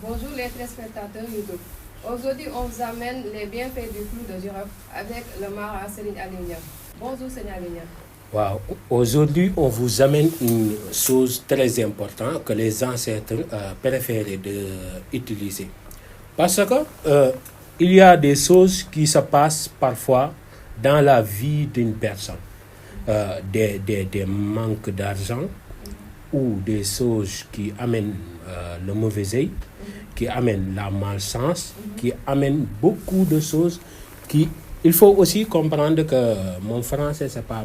Bonjour les téléspectateurs YouTube. Aujourd'hui, on vous amène les bienfaits du clou de girofle avec le marin Serigne Aliou Niang. Bonjour Serigne Aliou Niang. Wow. Aujourd'hui, on vous amène une chose très importante que les ancêtres préféraient d'utiliser. Parce que il y a des choses qui se passent parfois dans la vie d'une personne. Des manques d'argent ou des choses qui amènent le mauvais œil, qui amènent la malchance, qui amènent beaucoup de choses qui... Il faut aussi comprendre que mon français, c'est pas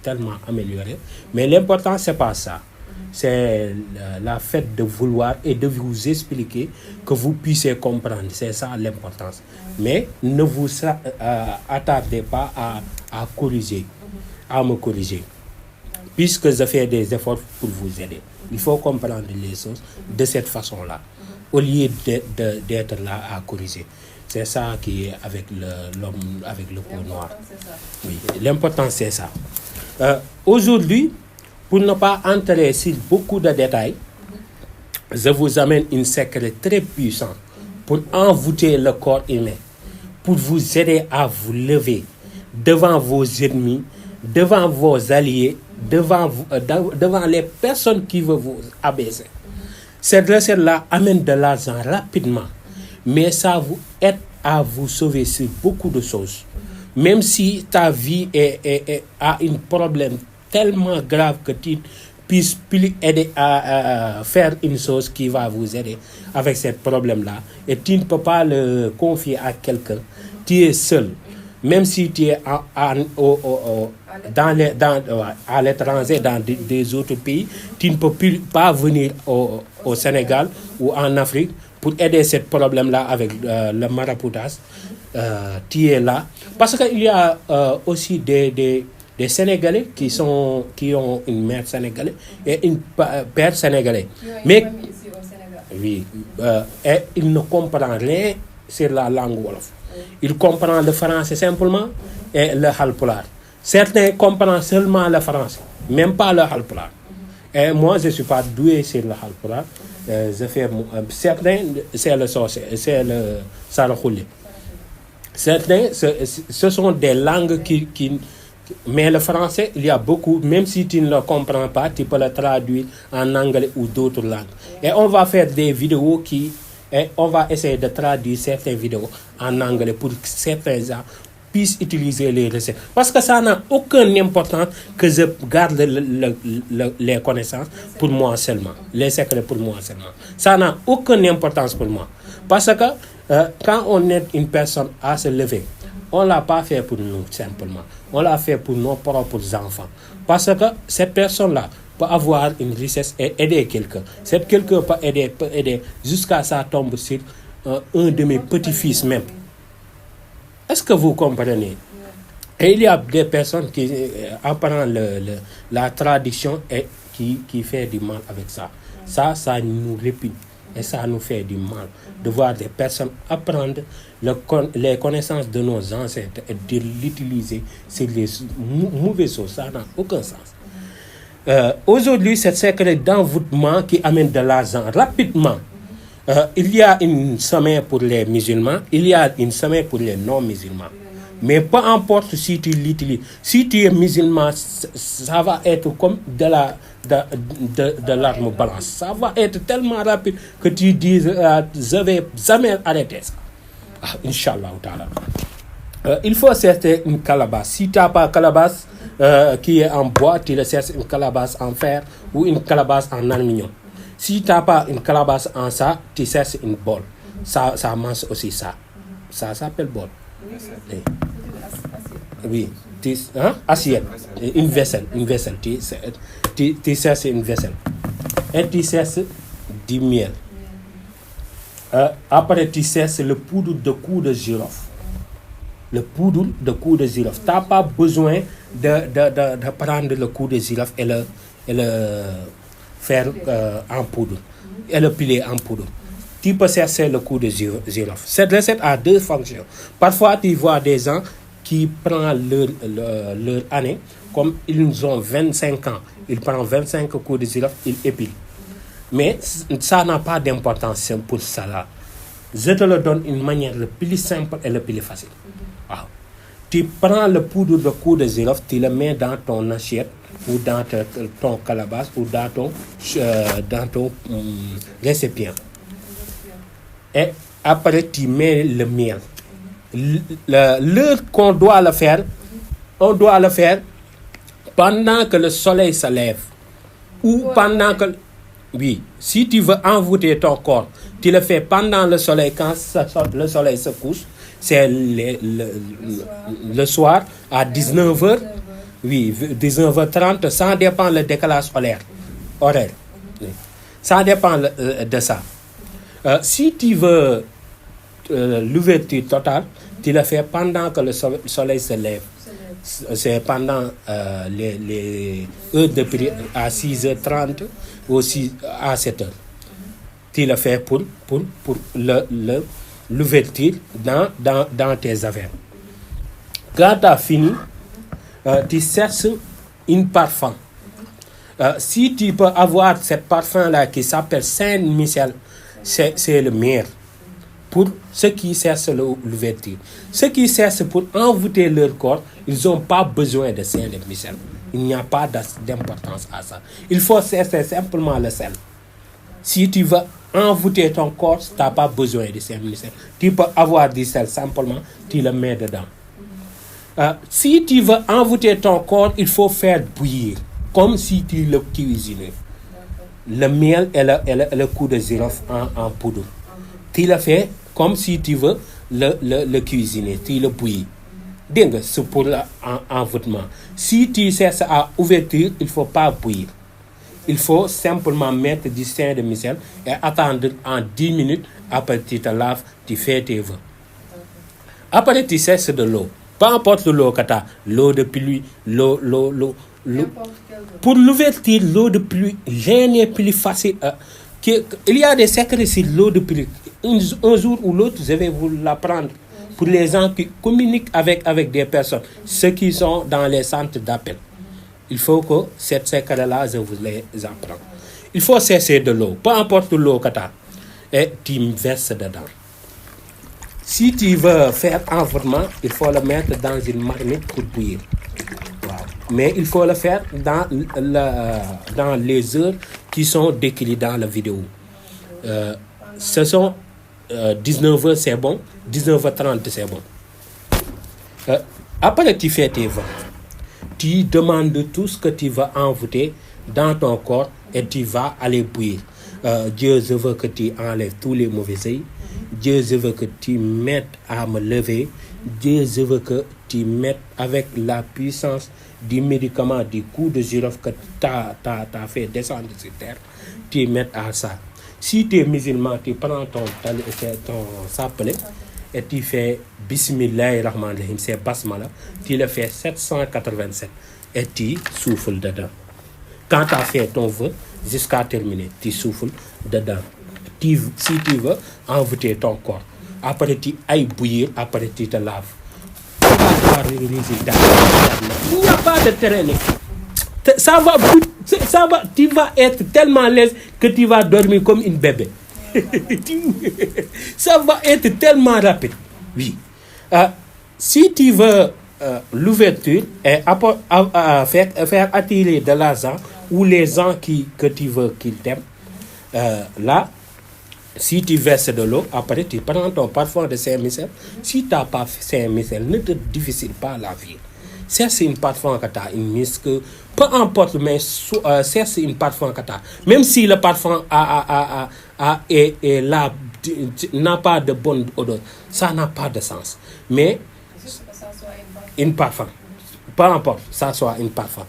tellement amélioré, mais l'important, c'est pas ça. C'est la fait de vouloir et de vous expliquer que vous puissiez comprendre. C'est ça l'importance. Mais ne vous attardez pas à corriger, à me corriger, puisque je fais des efforts pour vous aider. Il faut comprendre les choses de cette façon-là, au lieu d'être là à corriger. C'est ça qui est avec l'homme avec le peau noire. Oui, l'important c'est ça. Aujourd'hui, pour ne pas entrer sur beaucoup de détails, je vous amène une secret très puissant pour envoûter le corps humain, pour vous aider à vous lever devant vos ennemis, devant vos alliés, devant les personnes qui veulent vous abaisser. Cette recette-là amène de l'argent rapidement, mais ça vous aide à vous sauver sur beaucoup de choses. Même si ta vie a un problème tellement grave que tu puisses plus aider à faire une chose qui va vous aider avec ce problème-là, et tu ne peux pas le confier à quelqu'un, tu es seul. Même si tu es à l'étranger, dans des autres pays, tu ne peux pas venir au Sénégal ou en Afrique pour aider ce problème-là avec le maraboutage. Tu es là. Parce qu'il y a aussi des Sénégalais qui ont une mère sénégalaise et un père sénégalais. Mais oui, et ils ne comprennent rien sur la langue wolof. Ils comprennent le français simplement et le halpulaar. Certains comprennent seulement le français, même pas le halpulaar. Et moi, je ne suis pas doué sur le halpulaar. Je fais certains, c'est le soose, c'est le saraxule. Certains, ce sont des langues qui... Mais le français, il y a beaucoup, même si tu ne le comprends pas, tu peux le traduire en anglais ou d'autres langues. Et on va faire des vidéos et on va essayer de traduire certaines vidéos en anglais pour que certains gens puissent utiliser les recettes. Parce que ça n'a aucune importance que je garde les connaissances pour moi seulement, les secrets pour moi seulement. Ça n'a aucune importance pour moi. Parce que quand on aide une personne à se lever, on ne l'a pas fait pour nous simplement. On l'a fait pour nos propres enfants. Parce que cette personne-là peut avoir une richesse et aider quelqu'un. Cette quelqu'un peut aider jusqu'à ça tombe sur un de mes petits-fils même. Est-ce que vous comprenez? Et il y a des personnes qui apprennent la tradition et qui fait du mal avec ça. Ça nous répugne et ça nous fait du mal de voir des personnes apprendre les connaissances de nos ancêtres et de l'utiliser sur les mauvaises choses. Ça n'a aucun sens. Aujourd'hui, c'est secret d'envoûtement qui amène de l'argent rapidement. Il y a une semaine pour les musulmans, il y a une semaine pour les non-musulmans. Mais peu importe si tu l'utilises. Si tu es musulman, ça va être comme de l'arme blanche. Ça va être tellement rapide que tu dis, je vais jamais arrêter ça. Inch'Allah. Il faut chercher une calebasse. Si tu n'as pas calebasse qui est en bois, tu le cherches une calebasse en fer ou une calebasse en aluminium. Si tu n'as pas une calebasse en ça, tu cherches une bol. Ça mange aussi ça. Ça s'appelle bol. Oui. Assiette. Une vaisselle. Tu cherches une vaisselle. Et tu cherches du miel. Après, tu cherches le poudre de cou de girofle. Le poudre de cou de girofle. Tu n'as pas besoin de prendre le cou de girofle et le faire en poudre. Et le piler en poudre. Tu peux chercher le cou de girofle. Cette recette a deux fonctions. Parfois, tu vois des gens qui prennent leur année, comme ils ont 25 ans. Ils prennent 25 coups de girofle, ils épilent. Mais ça n'a pas d'importance pour ça là. Je te le donne une manière le plus simple et le plus facile. Waaw. Tu prends le poudre de cou de girofle, tu le mets dans ton assiette ou dans ton calebasse ou dans ton récipient. Et après, tu mets le miel. L'heure qu'on doit le faire, on doit le faire pendant que le soleil se lève. Ou pendant que... Oui, si tu veux envoûter ton corps, tu le fais pendant le soleil, quand le soleil se couche, c'est le soir à 19h. Oui, 19h30, ça dépend le décalage horaire. Oui. Ça dépend de ça. Si tu veux l'ouverture totale, tu le fais pendant que le soleil se lève. C'est pendant les heures de prière à 6h30 ou à 7h. Tu le fais pour l'ouverture dans tes affaires. Quand tu as fini, tu cherches un parfum. Si tu peux avoir ce parfum-là qui s'appelle Saint-Michel, c'est le meilleur. Pour ceux qui cherchent l'ouverture. Ceux qui cherchent pour envoûter leur corps, ils n'ont pas besoin de Saint-Michel. Il n'y a pas d'importance à ça. Il faut chercher simplement le sel. Si tu veux envoûter ton corps, tu n'as pas besoin de Saint-Michel. Tu peux avoir du sel simplement, tu le mets dedans. Si tu veux envoûter ton corps, il faut faire bouillir, comme si tu le cuisinais. Le miel et le cou de girofle en poudre. Tu le fais comme si tu veux le cuisiner, tu le bouillis. Dingue, c'est pour l'envoûtement. Si tu cherches à ouverture, il ne faut pas bouillir. Il faut simplement mettre du Saint-Michel et attendre en 10 minutes. Après, tu te laves, tu fais tes vœux. Après, tu cherches de l'eau. Peu importe l'eau que tu as, l'eau de pluie, l'eau. Pour l'ouverture, l'eau de pluie, rien n'est plus facile. Il y a des secrets sur l'eau de pluie. Un jour ou l'autre, je vais vous l'apprendre. Pour les gens qui communiquent avec des personnes, ceux qui sont dans les centres d'appel. Il faut que cette secret-là, je vous les apprends. Il faut cesser de l'eau, peu importe l'eau que tu as, et tu verses dedans. Si tu veux faire envoûtement, il faut le mettre dans une marmite pour bouillir. Wow. Mais il faut le faire dans les heures qui sont décrites dans la vidéo. Ce sont 19h, c'est bon. 19h30, c'est bon. Après, tu fais tes vœux. Tu demandes tout ce que tu vas envoûter dans ton corps et tu vas aller bouillir. Dieu, je veux que tu enlèves tous les mauvais œils. Dieu, je veux que tu m'aides à me lever. Dieu, je veux que tu m'aides avec la puissance du médicament, du coup de girofle que tu as fait descendre sur terre. Tu m'aides à ça. Si tu es musulman, tu prends ton chapelet et tu fais Bismillahirrahmanirrahim, c'est basmala, tu le fais 787 et tu souffles dedans. Quand tu as fait ton vœu, jusqu'à terminer, tu souffles dedans. Si tu veux envoûter ton corps, après tu ailles bouillir, après tu te laves. Tu vas voir le résultat. Il n'y a pas de terrain. Tu vas être tellement l'aise que tu vas dormir comme une bébé. Ça va être tellement rapide. Oui. Si tu veux l'ouverture et faire attirer de l'argent ou les gens que tu veux qu'ils t'aiment, là, si tu verses de l'eau, après tu prends ton parfum de Saint-Michel. Si tu n'as pas Saint-Michel, ne te difficile pas la vie. C'est une parfum que tu as, une misque, peu importe, mais c'est une parfum que tu as. Même si le parfum n'a pas de bonne odeur, ça n'a pas de sens. Mais Juste que ça soit une parfum, peu importe, ça soit une parfum.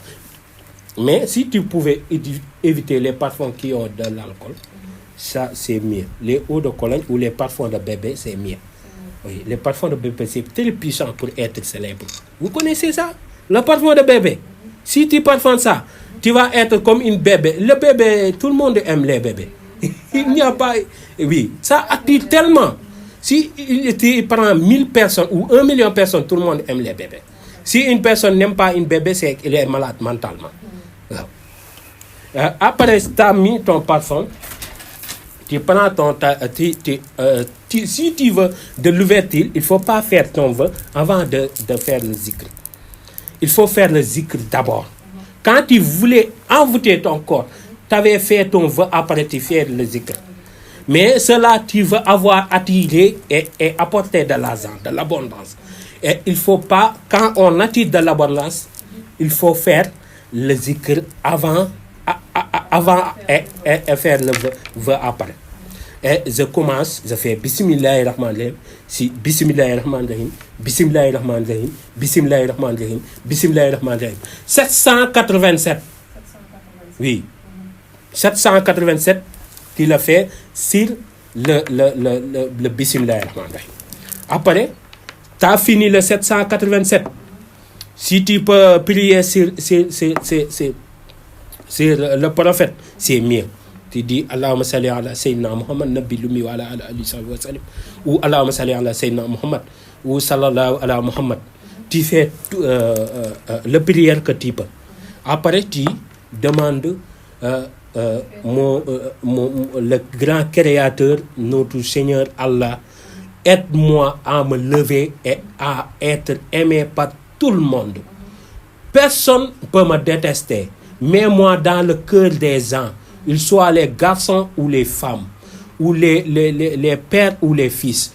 Mais si tu pouvais éviter les parfums qui ont de l'alcool, ça c'est mieux. Les eaux de Cologne ou les parfums de bébé, c'est mieux. Oui, les parfums de bébé, c'est très puissant pour être célèbre. Vous connaissez ça? Le parfum de bébé. Si tu parfums ça, tu vas être comme une bébé. Le bébé, tout le monde aime les bébés. Il n'y a pas... Oui, ça attire tellement. Si tu prends 1000 personnes ou 1 million de personnes, tout le monde aime les bébés. Si une personne n'aime pas une bébé, c'est qu'elle est malade mentalement. Après, tu as mis ton parfum, Tu prends ton si tu veux de l'ouverture, il faut pas faire ton vœu avant de faire le zikr. Il faut faire le zikr d'abord. Quand tu voulais envoûter ton corps, tu avais fait ton vœu, après tu fais le zikr. Mais cela, tu veux avoir attiré et apporter de l'argent, de l'abondance. Et il faut pas, quand on attire de l'abondance, il faut faire le zikr avant et faire le vœu après. Et je commence, je fais Bismillahirrahmanirrahim, si Bismillahirrahmanirrahim, Bismillahirrahmanirrahim, Bismillahirrahmanirrahim, Bismillahirrahmanirrahim. 787. Oui. 787, tu le fais sur le Bismillahirrahmanirrahim. Après, tu as fini le 787. Si tu peux prier sur le prophète, c'est mieux. Tu dis Allahumma salli ala Sayyidina Muhammad Nabi Lumi wa ala alihi wa sallam, ou Allahumma salli ala Sayyidina Muhammad ou sallallahu ala Muhammad. Tu fais le prière que tu peux. Après, tu demandes le grand créateur, notre Seigneur Allah, aide-moi à me lever et à être aimé par tout le monde. Personne ne peut me détester. Mets-moi dans le cœur des gens, ils soient les garçons ou les femmes, ou les pères ou les fils.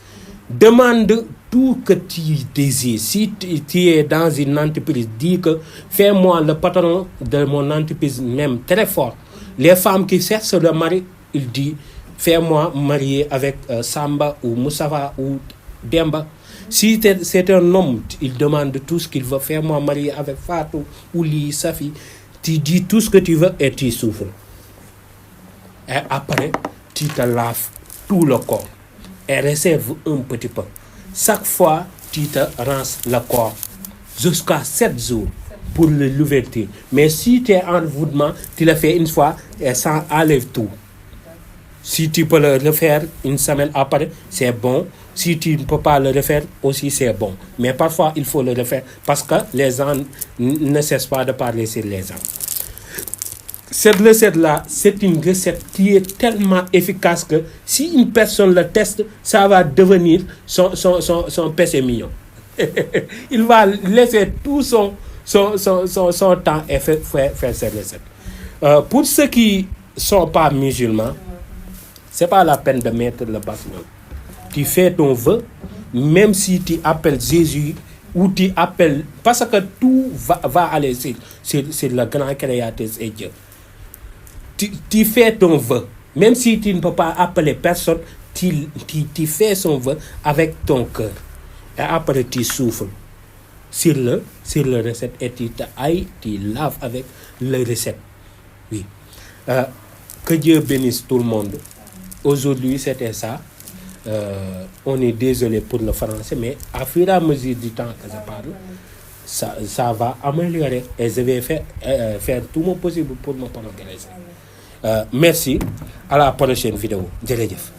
Demande tout que tu désires. Si tu es dans une entreprise, dis que fais-moi le patron de mon entreprise même très fort. Les femmes qui cherchent le mari, il dit fais-moi marier avec Samba ou Moussafa ou Demba. Si c'est un homme, il demande tout ce qu'il veut. Fais-moi marier avec Fatou ou Li, Safi. Tu dis tout ce que tu veux et tu souffres. Et après, tu te laves tout le corps et réserve un petit peu. Chaque fois, tu te rinces le corps jusqu'à 7 jours pour l'ouverture. Mais si tu es en envoûtement, tu le fais une fois et ça enlève tout. Si tu peux le refaire une semaine après, c'est bon. Si tu ne peux pas le refaire, aussi c'est bon. Mais parfois, il faut le refaire parce que les gens ne cessent pas de parler sur les gens. Cette recette-là, c'est une recette qui est tellement efficace que si une personne le teste, ça va devenir son péché mignon. Il va laisser tout son temps et faire cette recette. Pour ceux qui ne sont pas musulmans, ce n'est pas la peine de mettre le basmala. Tu fais ton vœu, même si tu appelles Jésus ou tu appelles... Parce que tout va aller sur le grand créateur et Dieu. Tu fais ton vœu, même si tu ne peux pas appeler personne, tu fais son vœu avec ton cœur. Et après, tu souffles sur le recette et tu laves avec le recette. Oui. Que Dieu bénisse tout le monde. Aujourd'hui, c'était ça. On est désolé pour le français, mais à fur et à mesure du temps que je parle, ça va améliorer et je vais faire tout mon possible pour me progresser. Merci, à la prochaine vidéo. Jërëjëf.